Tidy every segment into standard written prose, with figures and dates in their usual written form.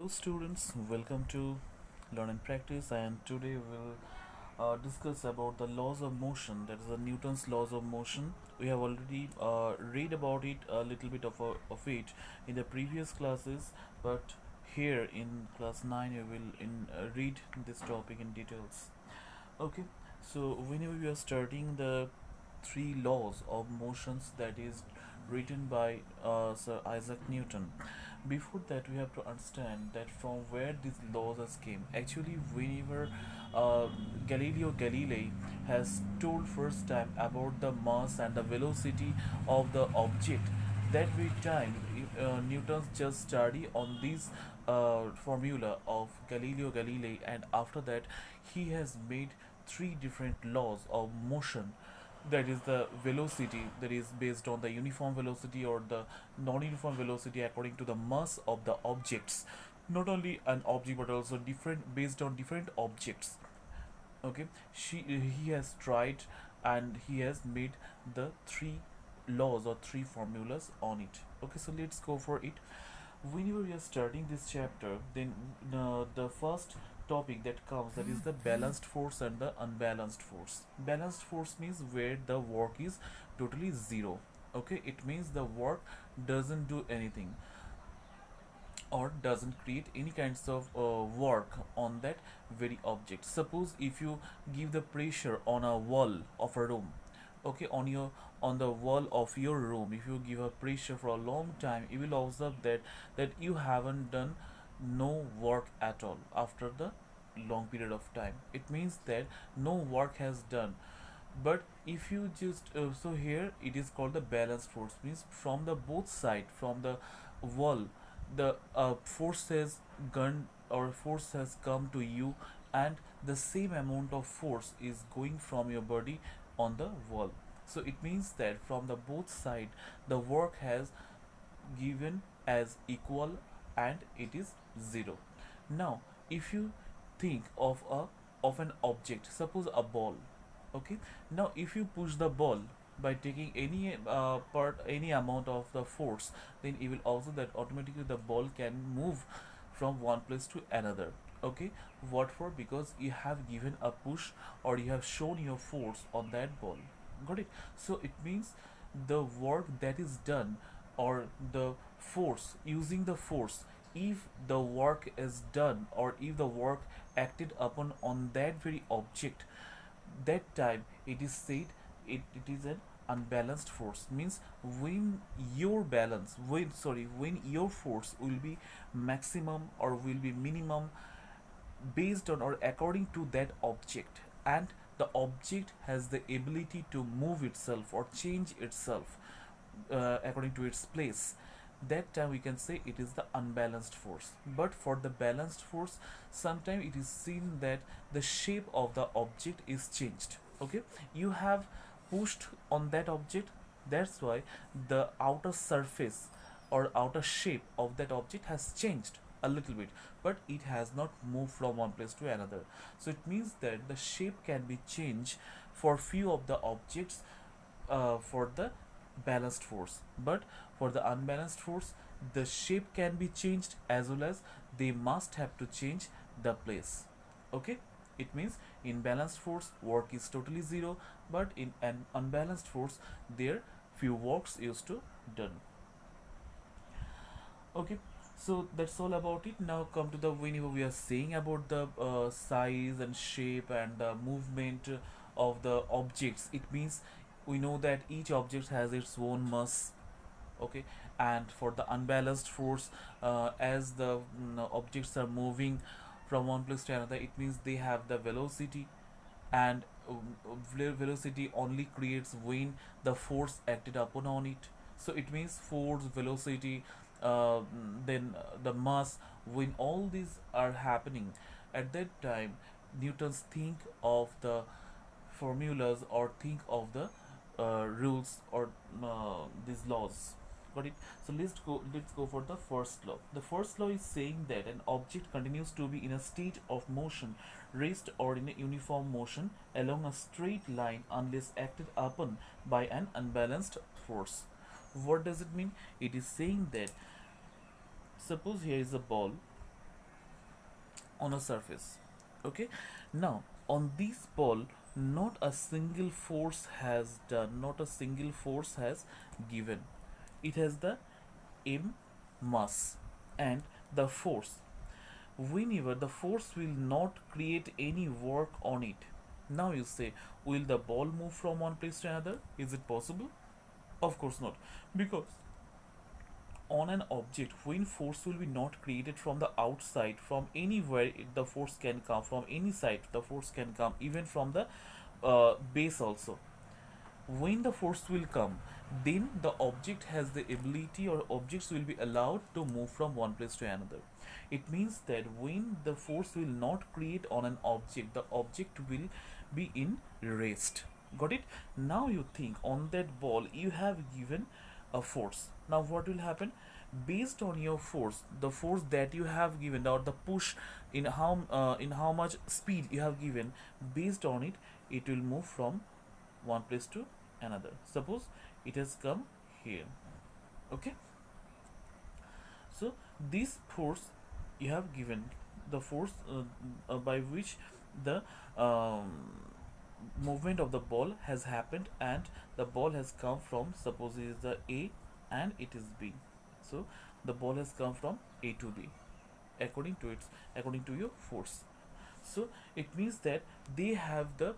Hello students, welcome to Learn and Practice, and today we'll discuss about the laws of motion, that is the Newton's laws of motion. We have already read about it a little bit of it in the previous classes, but here in class 9 we will read this topic in details. Okay, so whenever we are starting the three laws of motions that is written by Sir Isaac Newton, before that we have to understand that from where these laws has came. Actually, whenever uh, Galileo Galilei has told first time about the mass and the velocity of the object, that very time Newton's just study on this formula of Galileo Galilei, and after that he has made three different laws of motion, that is the velocity that is based on the uniform velocity or the non-uniform velocity according to the mass of the objects, not only an object but also different based on different objects. Okay, he has tried and he has made the three laws or three formulas on it. Okay, so let's go for it. Whenever we are starting this chapter, then the first topic that comes, that is the balanced force and the unbalanced force. Balanced force means where the work is totally zero. Okay, it means the work doesn't do anything or doesn't create any kinds of work on that very object. Suppose if you give the pressure on a wall of a room, okay, on the wall of your room, if you give a pressure for a long time, you will observe that you haven't done no work at all after the long period of time. It means that no work has done. But if you just so here it is called the balanced force, means from the both side, from the wall, the force has gone or force has come to you, and the same amount of force is going from your body on the wall. So it means that from the both side the work has given as equal and it is zero. Now if you think of an object, suppose a ball. Okay, now if you push the ball by taking any amount of the force, then you will also that automatically the ball can move from one place to another. Okay, what for? Because you have given a push or you have shown your force on that ball. Got it? So it means the work that is done, or the force, using the force, if the work is done or if the work acted upon on that very object, that time it is said it is an unbalanced force. Means when your balance when your force will be maximum or will be minimum based on or according to that object, and the object has the ability to move itself or change itself according to its place, that time we can say it is the unbalanced force. But for the balanced force, sometimes it is seen that the shape of the object is changed. Okay, you have pushed on that object, that's why the outer surface or outer shape of that object has changed a little bit, but it has not moved from one place to another. So it means that the shape can be changed for few of the objects for the balanced force, but for the unbalanced force the shape can be changed as well as they must have to change the place. Okay, it means in balanced force work is totally zero, but in an unbalanced force there few works used to done. Okay, so that's all about it. Now come to the, whenever we are saying about the size and shape and the movement of the objects, it means we know that each object has its own mass. Okay, and for the unbalanced force, as the objects are moving from one place to another, it means they have the velocity, and velocity only creates when the force acted upon on it. So it means force, velocity, then the mass, when all these are happening, at that time Newton's think of the formulas or think of the rules or these laws. Got it? So let's go for the first law. The first law is saying that an object continues to be in a state of motion, rest, or in a uniform motion along a straight line unless acted upon by an unbalanced force. What does it mean? It is saying that, suppose here is a ball, on a surface. Okay, now on this ball, not a single force has done, not a single force has given. It has the m mass and the force. Whenever the force will not create any work on it. Now you say, will the ball move from one place to another? Is it possible? Of course not, because on an object when force will be not created from the outside, from anywhere the force can come, from any side the force can come, even from the base also. When the force will come, then the object has the ability, or objects will be allowed to move from one place to another. It means that when the force will not create on an object, the object will be in rest. Got it? Now you think, on that ball you have given a force. Now what will happen? Based on your force, the force that you have given, or the push, in how much speed you have given, based on it, it will move from one place to another. Suppose it has come here. Okay, so this force you have given, the force by which the um, movement of the ball has happened, and the ball has come from, suppose it is the A and it is B. So the ball has come from A to B according to your force. So it means that they have the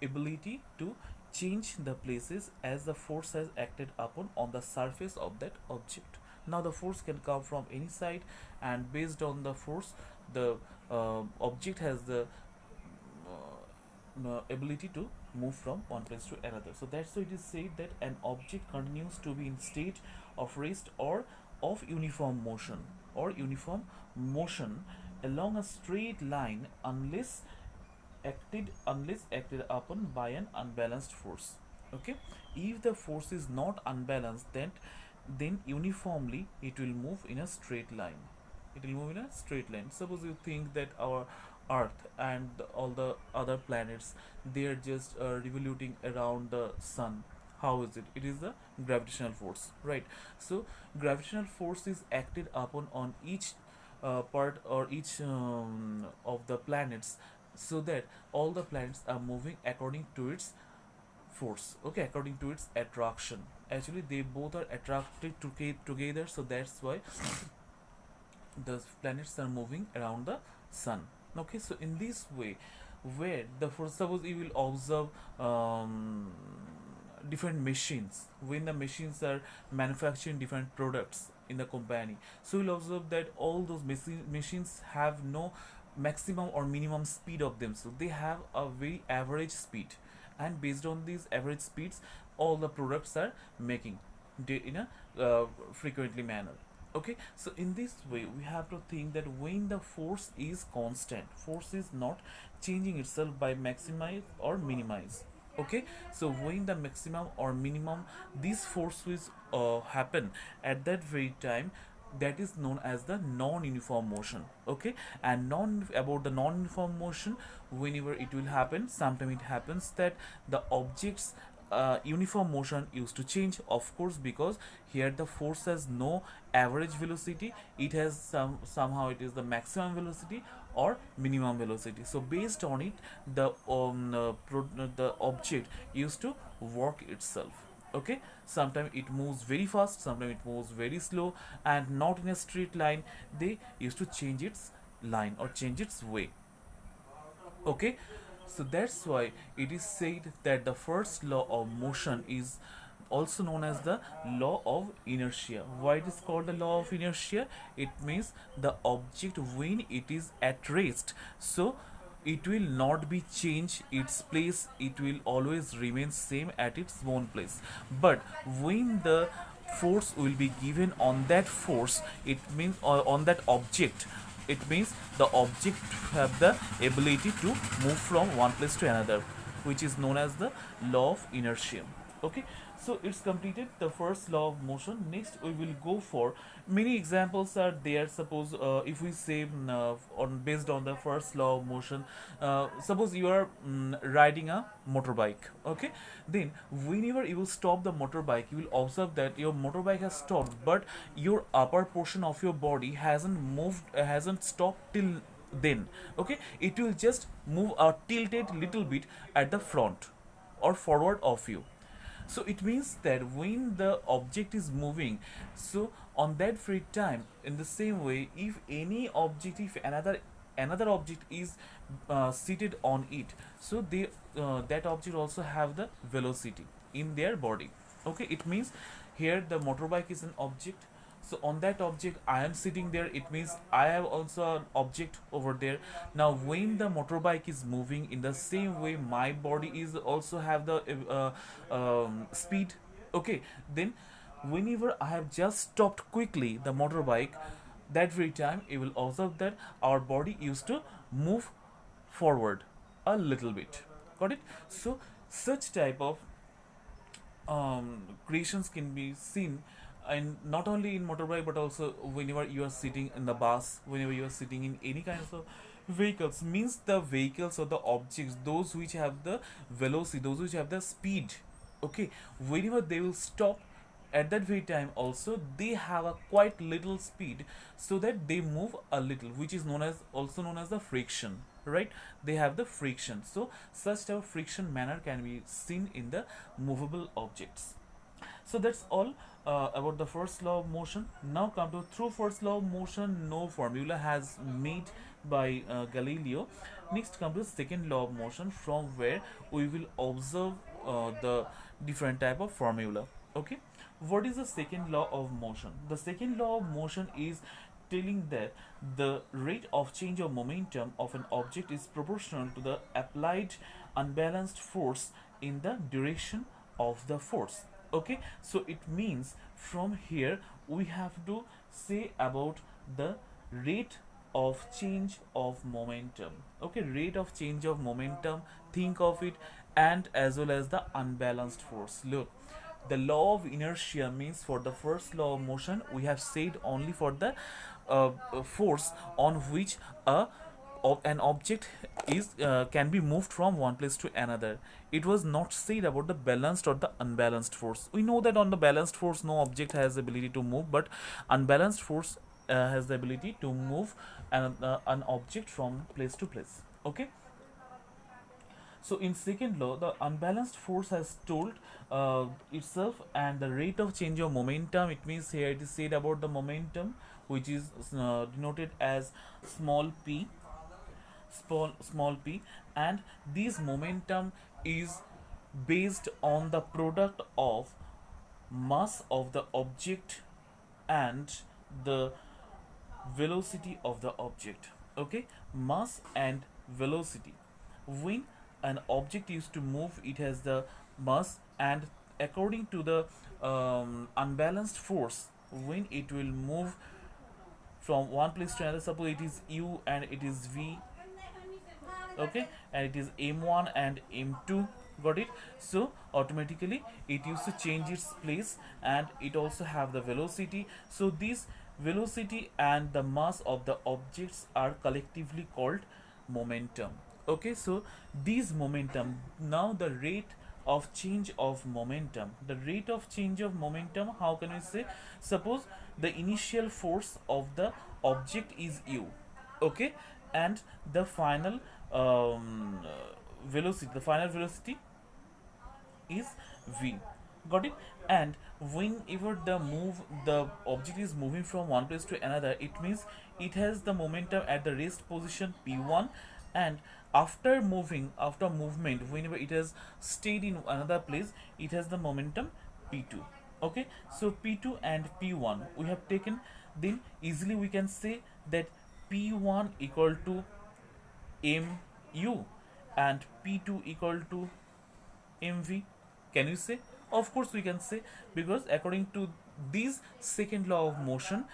ability to change the places as the force has acted upon on the surface of that object. Now the force can come from any side, and based on the force, the object has the ability to move from one place to another. So that's why it is said that an object continues to be in state of rest or of uniform motion along a straight line unless acted upon by an unbalanced force. Okay, if the force is not unbalanced, then uniformly it will move in a straight line. Suppose you think that our earth and all the other planets, they are just revoluting around the sun. How is it? It is the gravitational force, right? So gravitational force is acted upon on each part, or each of the planets, so that all the planets are moving according to its force. Okay, according to its attraction. Actually they both are attracted together, so that's why the planets are moving around the sun. Okay, so in this way, where the force, suppose you will observe different machines, when the machines are manufacturing different products in the company, so you'll observe that all those machines have no maximum or minimum speed of them, so they have a very average speed, and based on these average speeds, all the products are making in a frequently manner. Okay, so in this way we have to think that when the force is constant, force is not changing itself by maximize or minimize. Okay, so when the maximum or minimum, this force will happen at that very time, that is known as the non-uniform motion. Okay, and non about the non-uniform motion, whenever it will happen, sometimes it happens that the objects uniform motion used to change, of course, because here the force has no average velocity, it has somehow it is the maximum velocity or minimum velocity. So based on it, the object used to work itself. Okay, sometimes it moves very fast, sometimes it moves very slow, and not in a straight line. They used to change its line or change its way. Okay, so that's why it is said that the first law of motion is also known as the law of inertia. Why it is called the law of inertia? It means the object when it is at rest, so it will not be change its place, it will always remain same at its own place. But when the force will be given on that force, it means, or on that object, it means the object have the ability to move from one place to another, which is known as the law of inertia. Okay, so it's completed the first law of motion. Next we will go for many examples are there. Suppose if we say on based on the first law of motion, suppose you are riding a motorbike. Okay, then whenever you will stop the motorbike, you will observe that your motorbike has stopped, but your upper portion of your body hasn't moved, hasn't stopped till then okay, it will just move a tilted little bit at the front or forward of you. So it means that when the object is moving, so on that free time, in the same way, if any object, if another object is seated on it, so they that object also have the velocity in their body. Okay, it means here the motorbike is an object, so on that object I am sitting there, it means I have also an object over there. Now when the motorbike is moving, in the same way my body is also have the speed. Okay, then whenever I have just stopped quickly the motorbike, that very time you will observe that our body used to move forward a little bit. Got it? So such type of creations can be seen, and not only in motorbike but also whenever you are sitting in the bus, whenever you are sitting in any kinds of vehicles, means the vehicles or the objects, those which have the velocity, those which have the speed, okay, whenever they will stop, at that very time also they have a quite little speed, so that they move a little, which is known as, also known as the friction, right? They have the friction, so such type of friction manner can be seen in the movable objects. So that's all about the first law of motion. Now come to, through first law of motion no formula has made by Galileo. Next come to second law of motion, from where we will observe the different type of formula. Okay, what is the second law of motion? The second law of motion is telling that the rate of change of momentum of an object is proportional to the applied unbalanced force in the direction of the force. Okay, so it means from here we have to say about the rate of change of momentum. Okay, rate of change of momentum, think of it, and as well as the unbalanced force. Look, the law of inertia means, for the first law of motion we have said only for the force on which an object is can be moved from one place to another. It was not said about the balanced or the unbalanced force. We know that on the balanced force no object has the ability to move, but unbalanced force has the ability to move an object from place to place. Okay, so in second law, the unbalanced force has told itself, and the rate of change of momentum, it means here it is said about the momentum, which is denoted as small p, small p, and this momentum is based on the product of mass of the object and the velocity of the object. Okay, mass and velocity. When an object is to move, it has the mass, and according to the unbalanced force, when it will move from one place to another, suppose it is u and it is v, okay, and it is m1 and m2, got it? So automatically it used to change its place, and it also have the velocity. So this velocity and the mass of the objects are collectively called momentum. Okay, so these momentum, now the rate of change of momentum, the rate of change of momentum, how can we say? Suppose the initial force of the object is u, okay, and the final velocity, the final velocity is v, got it? And whenever the object is moving from one place to another, it means it has the momentum at the rest position p1, and after movement, whenever it has stayed in another place, it has the momentum p2. Okay, so p2 and p1 we have taken, then easily we can say that p1 equal to mu and p2 equal to mv. Can you say? Of course we can say, because according to this second law of motion,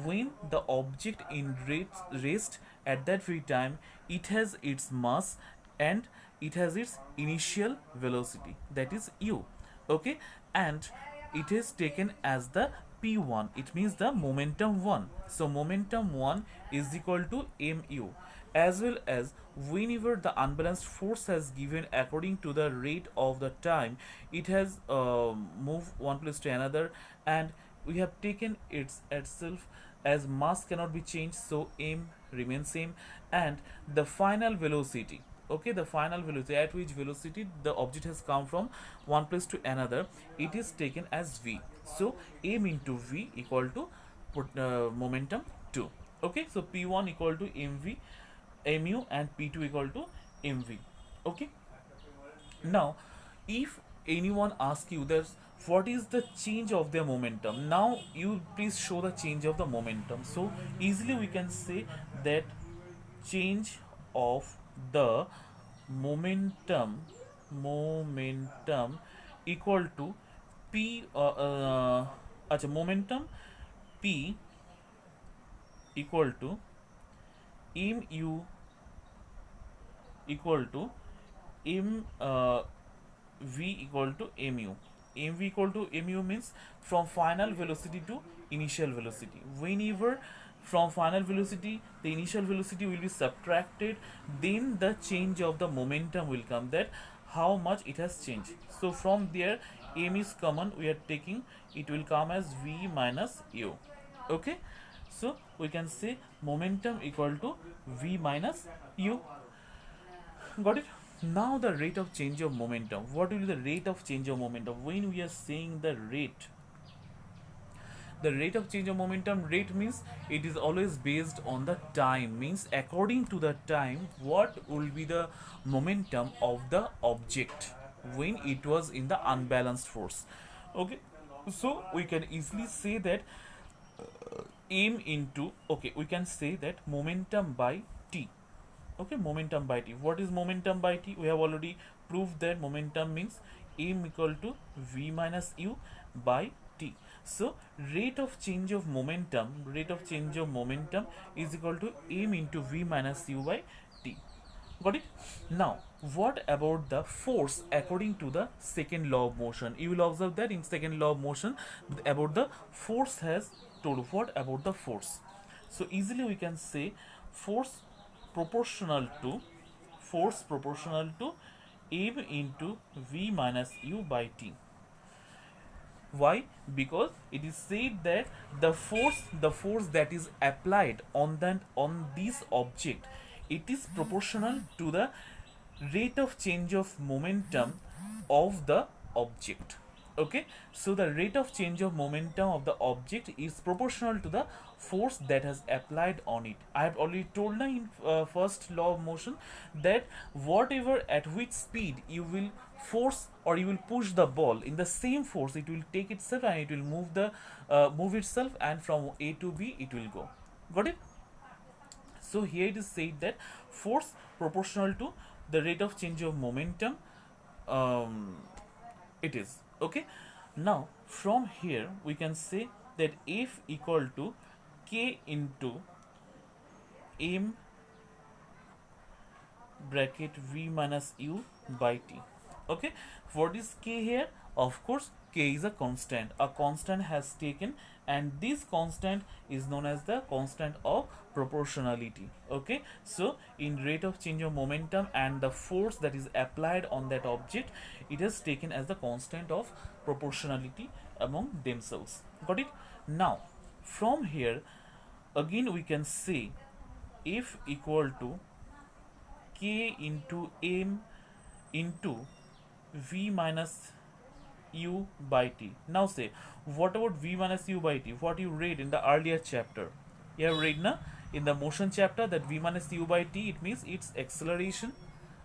when the object in rest, at that very time it has its mass and it has its initial velocity, that is u. Okay, and it is taken as the p1, it means the momentum 1. So momentum 1 is equal to mu, as well as whenever the unbalanced force has given according to the rate of the time it has moved one place to another, and we have taken its itself as mass cannot be changed, so m remains same. And the final velocity, okay, the final velocity, at which velocity the object has come from one place to another, it is taken as v. So m into v equal to momentum 2. Okay, so p1 equal to mv mu and p2 equal to mv. Okay, now if anyone asks you that what is the change of their momentum, now you please show the change of the momentum. So easily we can say that change of the momentum equal to p momentum p equal to mu equal to m v equal to mu. Mv equal to mu means from final velocity to initial velocity. Whenever from final velocity the initial velocity will be subtracted, then the change of the momentum will come, that how much it has changed. So from there m is common, we are taking, it will come as v minus u. Okay, so we can say momentum equal to v minus u. Got it? Now the rate of change of momentum. What will be the rate of change of momentum? When we are saying the rate of change of momentum, rate means it is always based on the time, means according to the time what will be the momentum of the object when it was in the unbalanced force. Okay, so we can easily say that m into, okay, we can say that momentum by t. Okay, momentum by t. What is momentum by t? We have already proved that momentum means m equal to v minus u by t. So rate of change of momentum is equal to m into v minus u by t. Got it? Now what about the force according to the second law of motion? You will observe that in second law of motion about the force has told. What about the force? So easily we can say force proportional to m into v minus u by t. Why? Because it is said that the force that is applied on this object, it is proportional to the rate of change of momentum of the object. Okay, so the rate of change of momentum of the object is proportional to the force that has applied on it. I have already told now in first law of motion that whatever at which speed you will force or you will push the ball, in the same force it will take itself and it will move itself, and from a to b it will go. Got it? So here it is said that force proportional to the rate of change of momentum, um, it is. Okay, now from here we can say that F equal to k into m bracket v minus u by t. Okay, what is k here? Of course k is a constant has taken, and this constant is known as the constant of proportionality. Okay, so in rate of change of momentum and the force that is applied on that object, it is taken as the constant of proportionality among themselves. Got it? Now from here again we can say F equal to k into m into v minus u by t. Now say, what about v minus u by t? What you read in the earlier chapter? You have read na in the motion chapter that v minus u by t, it means its acceleration.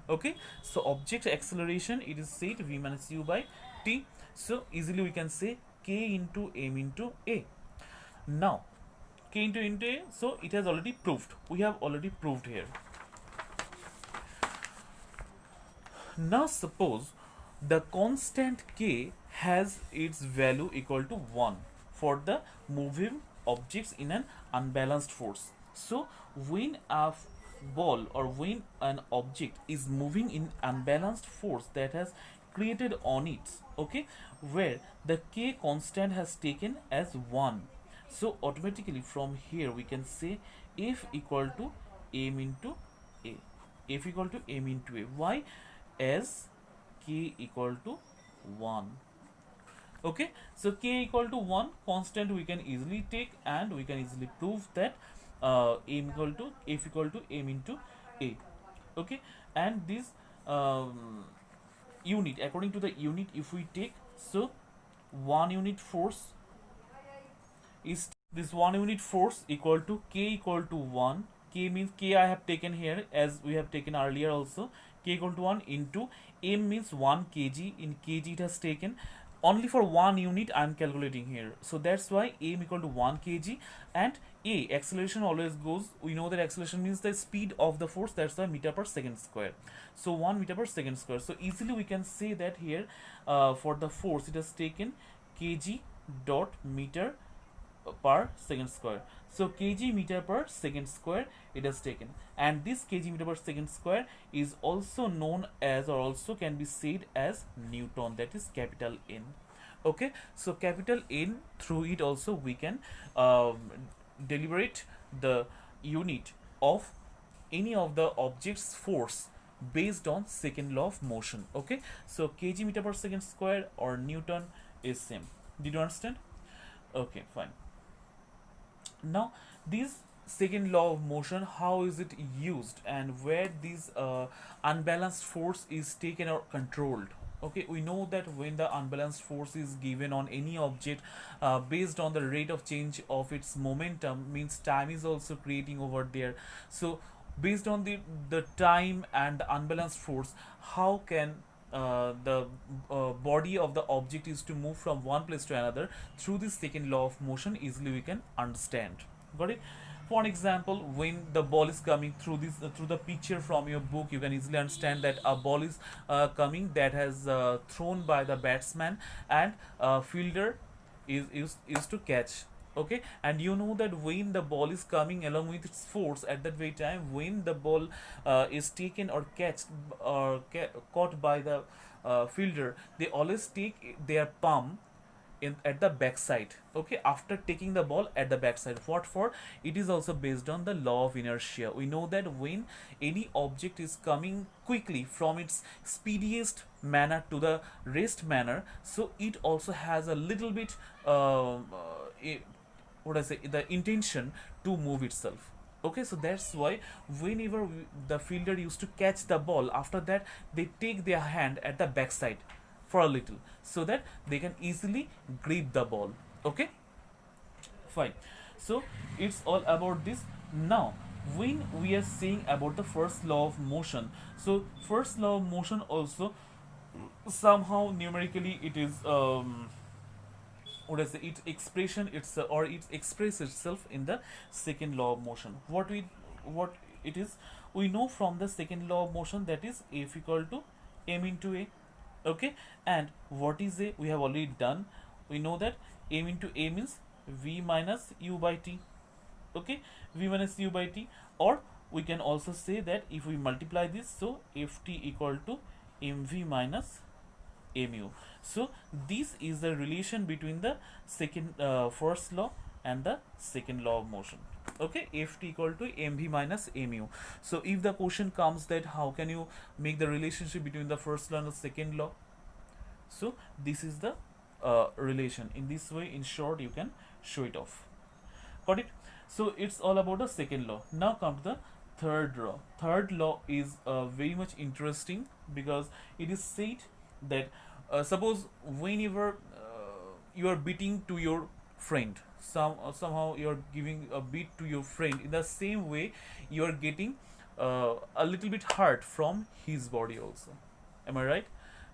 Okay, so object acceleration, it is said v minus u by t. So easily we can say k into m into a. Now k into a, so it has already proved. We have already proved here. Now suppose the constant k has its value equal to 1 for the moving objects in an unbalanced force. So when a ball or when an object is moving in unbalanced force that has created on it, okay, where the k constant has taken as 1, so automatically from here we can say F equal to m into a. F equal to m into a. Why? As k equal to 1. Okay, so k equal to 1 constant we can easily take, and we can easily prove that m equal to f equal to m into a. Okay, and this um, unit, according to the unit if we take, so 1 unit force is this 1 unit force equal to k equal to 1. K means k I have taken here as we have taken earlier also. K equal to 1 into m means 1 kg. In kg it has taken. Only for 1 unit I am calculating here. So that's why m equal to 1 kg, and a acceleration always goes, we know that acceleration means the speed of the force, that's the meter per second square. So 1 meter per second square. So easily we can say that here for the force it has taken kg dot meter per second square. So kg meter per second square it has taken, and this kg meter per second square is also known as, or also can be said as, Newton, that is capital N. Okay, so capital N, through it also we can deliberate the unit of any of the object's force based on second law of motion. Okay, so kg meter per second square or Newton is same. Did you understand? Okay, fine. Now this second law of motion, how is it used, and where this unbalanced force is taken or controlled? Okay, we know that when the unbalanced force is given on any object based on the rate of change of its momentum, means time is also creating over there. So based on the time and the unbalanced force, how can the body of the object is to move from one place to another through this second law of motion, easily we can understand. Got it? For an example, when the ball is coming through this through the picture from your book, you can easily understand that a ball is coming that has thrown by the batsman, and fielder is to catch. Okay, and you know that when the ball is coming along with its force, at that very time when the ball is taken or catched or caught by the fielder, they always take their palm in at the backside. Okay, after taking the ball at the backside, what for? It is also based on the law of inertia. We know that when any object is coming quickly from its speediest manner to the rest manner, so it also has a little bit what I say, the intention to move itself. Okay, so that's why whenever the fielder used to catch the ball, after that they take their hand at the backside for a little, so that they can easily grip the ball. Okay, fine. So it's all about this. Now when we are saying about the first law of motion, so first law of motion also somehow numerically it is what I say, its expression, it's or it expresses itself in the second law of motion. What it is, we know from the second law of motion, that is F equal to m into a. Okay, and what is a, we have already done. We know that m into a means v minus u by t. Okay, v minus u by t, or we can also say that if we multiply this, so ft equal to mv minus mu. So this is the relation between the first law and the second law of motion. Okay, ft equal to mv minus mu. So if the question comes that how can you make the relationship between the first law and the second law, so this is the relation. In this way, in short, you can show it off. Got it? So it's all about the second law. Now come to the third law. Third law is very much interesting, because it is said that suppose whenever you are beating to your friend, somehow you are giving a beat to your friend, in the same way you are getting a little bit hurt from his body also. Am I right?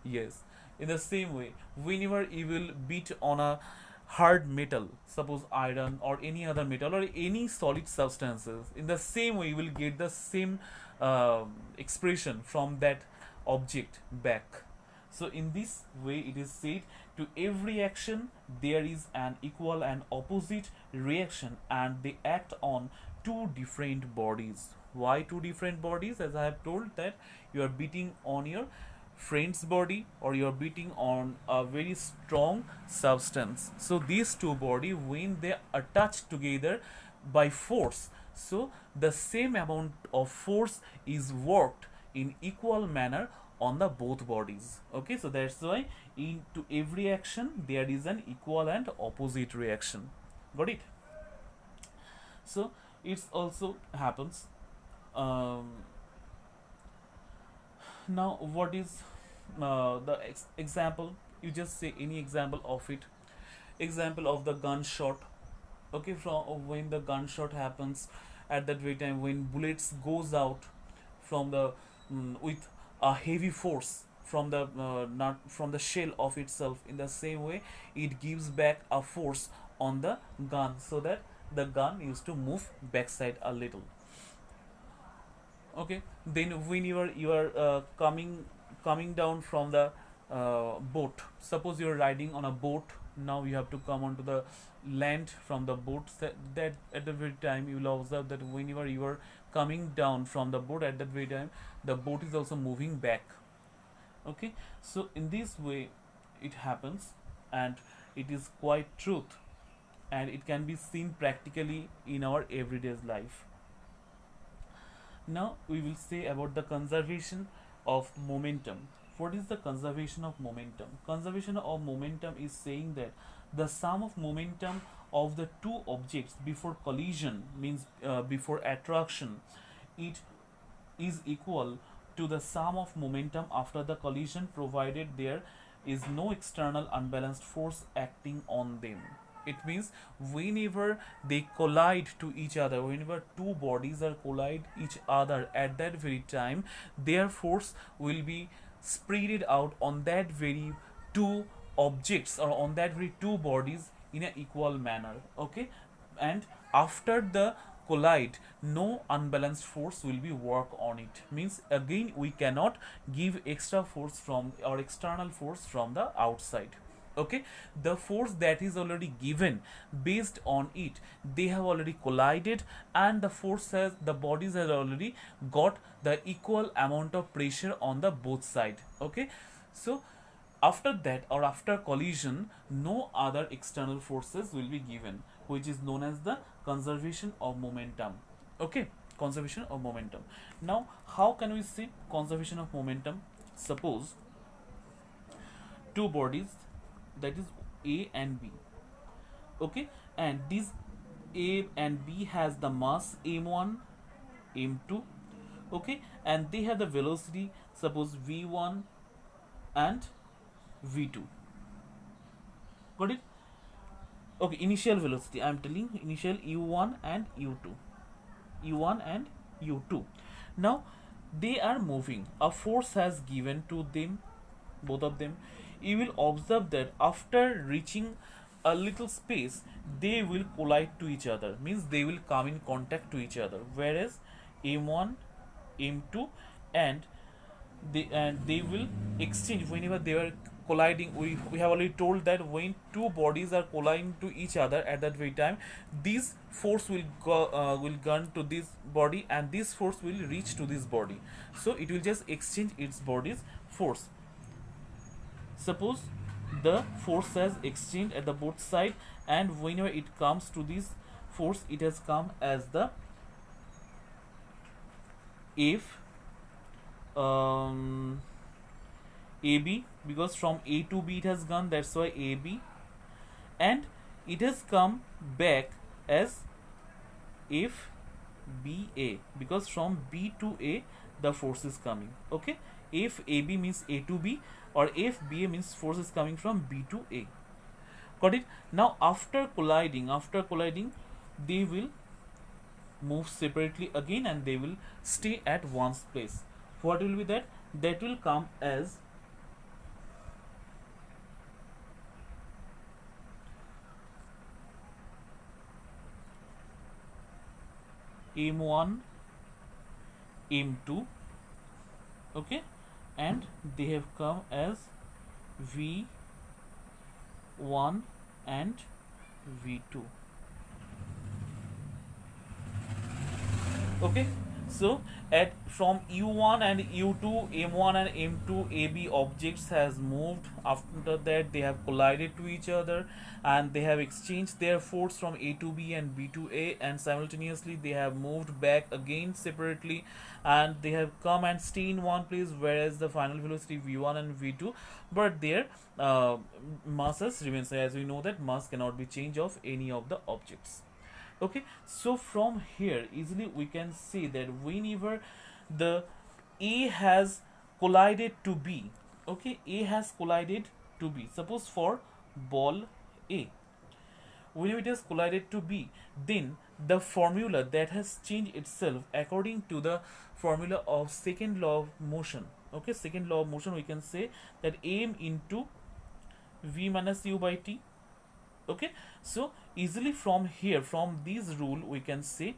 Yes. In the same way, whenever you will beat on a hard metal, suppose iron or any other metal or any solid substances, in the same way you will get the same expression from that object back. So in this way it is said, to every action there is an equal and opposite reaction, and they act on two different bodies. Why two different bodies? As I have told, that you are beating on your friend's body, or you are beating on a very strong substance. So these two body, when they are touched together by force, so the same amount of force is worked in equal manner on the both bodies. Okay, so that's why into every action there is an equal and opposite reaction. Got it? So it's also happens. um, Now what is the example? You just say any example of it. Example of the gunshot. Okay, from when the gunshot happens, at that very time when bullets goes out from the with a heavy force from the not from the shell of itself, in the same way it gives back a force on the gun, so that the gun used to move backside a little. Okay, then when you are coming down from the boat, suppose you're riding on a boat. Now you have to come onto the land from the boat. That at the very time you will observe that whenever you are coming down from the boat, at that very time the boat is also moving back. Okay, so in this way it happens, and it is quite truth, and it can be seen practically in our everyday life. Now we will say about the conservation of momentum. What is the conservation of momentum? Conservation of momentum is saying that the sum of momentum of the two objects before collision, means before attraction, it is equal to the sum of momentum after the collision, provided there is no external unbalanced force acting on them. It means whenever they collide to each other, whenever two bodies are collide each other, at that very time their force will be spread out on that very two objects, or on that very two bodies, in an equal manner. Okay, and after the collide, no unbalanced force will be work on it. Means again we cannot give extra force from, or external force from the outside. Okay, the force that is already given, based on it they have already collided, and the force has, the bodies has already got the equal amount of pressure on the both side. Okay, so after that, or after collision, no other external forces will be given, which is known as the conservation of momentum. Okay, conservation of momentum. Now how can we see conservation of momentum? Suppose two bodies, that is A and B. Okay, and this A and B has the mass m1, m2. Okay, and they have the velocity, suppose v1 and v2. Got it? Okay, initial velocity, I am telling, initial u1 and u2, u1 and u2. Now they are moving, a force has given to them, both of them. You will observe that after reaching a little space they will collide to each other, means they will come in contact to each other, whereas m1, m2, and they will exchange whenever they are colliding. We have already told that when two bodies are colliding to each other, at that very time this force will go to this body, and this force will reach to this body, so it will just exchange its body's force. Suppose the force has exchanged at the both side, and whenever it comes to this force, it has come as the F AB, because from A to B it has gone, that's why AB, and it has come back as FBA, because from B to A the force is coming. Okay, FAB means A to B, or FBA means force is coming from B to A. Got it? Now after colliding, they will move separately again, and they will stay at one place. What will be that? That will come as M1, M2. Okay, and they have come as V1 and V2. Okay, So at from u1 and u2, m1 and m2 ab objects has moved. After that they have collided to each other, and they have exchanged their force from a to b and b to a, and simultaneously they have moved back again separately, and they have come and stay in one place, whereas the final velocity v1 and v2, but their masses remains. As we know that mass cannot be changed of any of the objects. Okay, so from here easily we can say that whenever the a has collided to b, okay, a has collided to b, suppose for ball a, whenever it has collided to b, then the formula that has changed itself according to the formula of second law of motion. Okay, second law of motion, we can say that m into v minus u by t. Okay, so easily from here, from this rule, we can say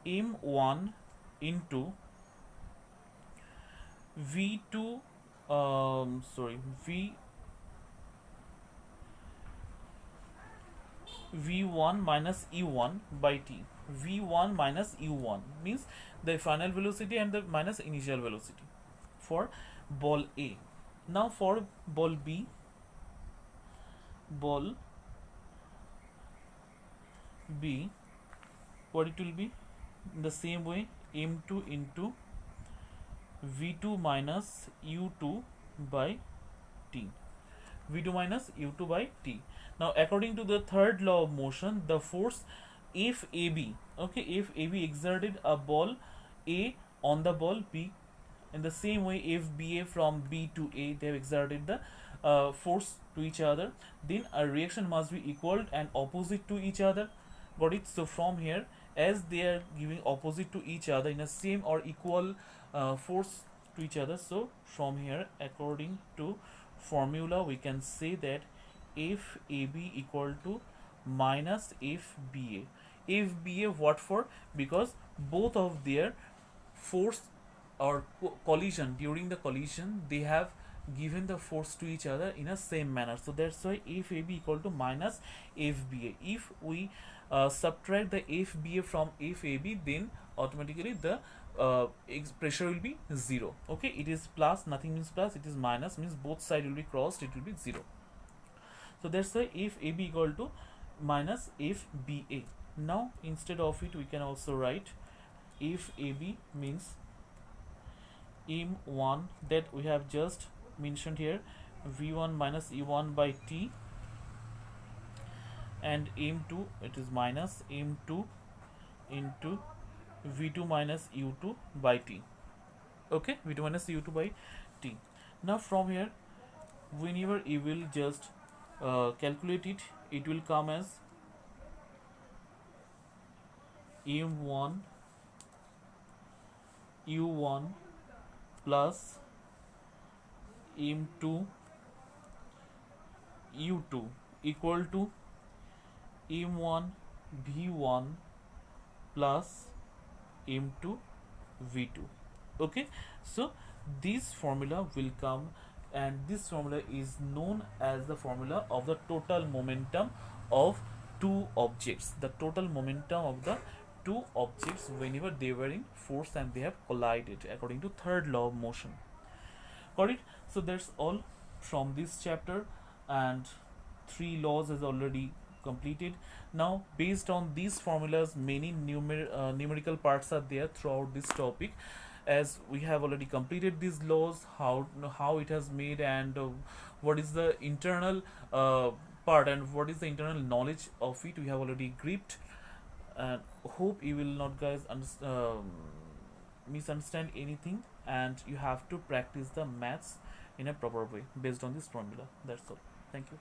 m1 into v2, sorry, v1 minus u1 by t. v1 minus u1 means the final velocity and the minus initial velocity for ball a. Now for ball b, ball b, what it will be? In the same way, m2 into v2 minus u2 by t. v2 minus u2 by t. Now according to the third law of motion, the force if AB, okay, if AB exerted a ball A on the ball B, in the same way if BA from B to A, they have exerted the force to each other, then a reaction must be equal and opposite to each other. Got it? So from here, as they are giving opposite to each other in a same or equal force to each other, so from here according to formula we can say that if AB equal to minus if BA. If BA what for? Because both of their force or collision, during the collision they have given the force to each other in a same manner, so that's why if AB equal to minus if BA. If we subtract the if BA from if AB, then automatically the pressure will be 0. Okay, it is plus, nothing means plus, it is minus means both side will be crossed, it will be 0. So that's why if AB equal to minus if BA. Now instead of it we can also write if AB means m1 that we have just mentioned here, v1 minus e1 by t, and m2 it is minus m2 into v2 minus u2 by t. Okay, v2 minus u2 by t. Now from here, whenever you will just calculate it, it will come as m1 u1 plus m2 u2 equal to m1 v1 plus m2 v2. Okay, so this formula will come, and this formula is known as the formula of the total momentum of two objects. The total momentum of the two objects whenever they were in force and they have collided according to third law of motion. Got it? So that's all from this chapter, and 3 laws is already completed. Now based on these formulas, many numerical parts are there throughout this topic. As we have already completed these laws, how it has made, and what is the internal part and what is the internal knowledge of it, we have already gripped. And hope you will not guys misunderstand anything, and you have to practice the maths in a proper way based on this formula. That's all. Thank you.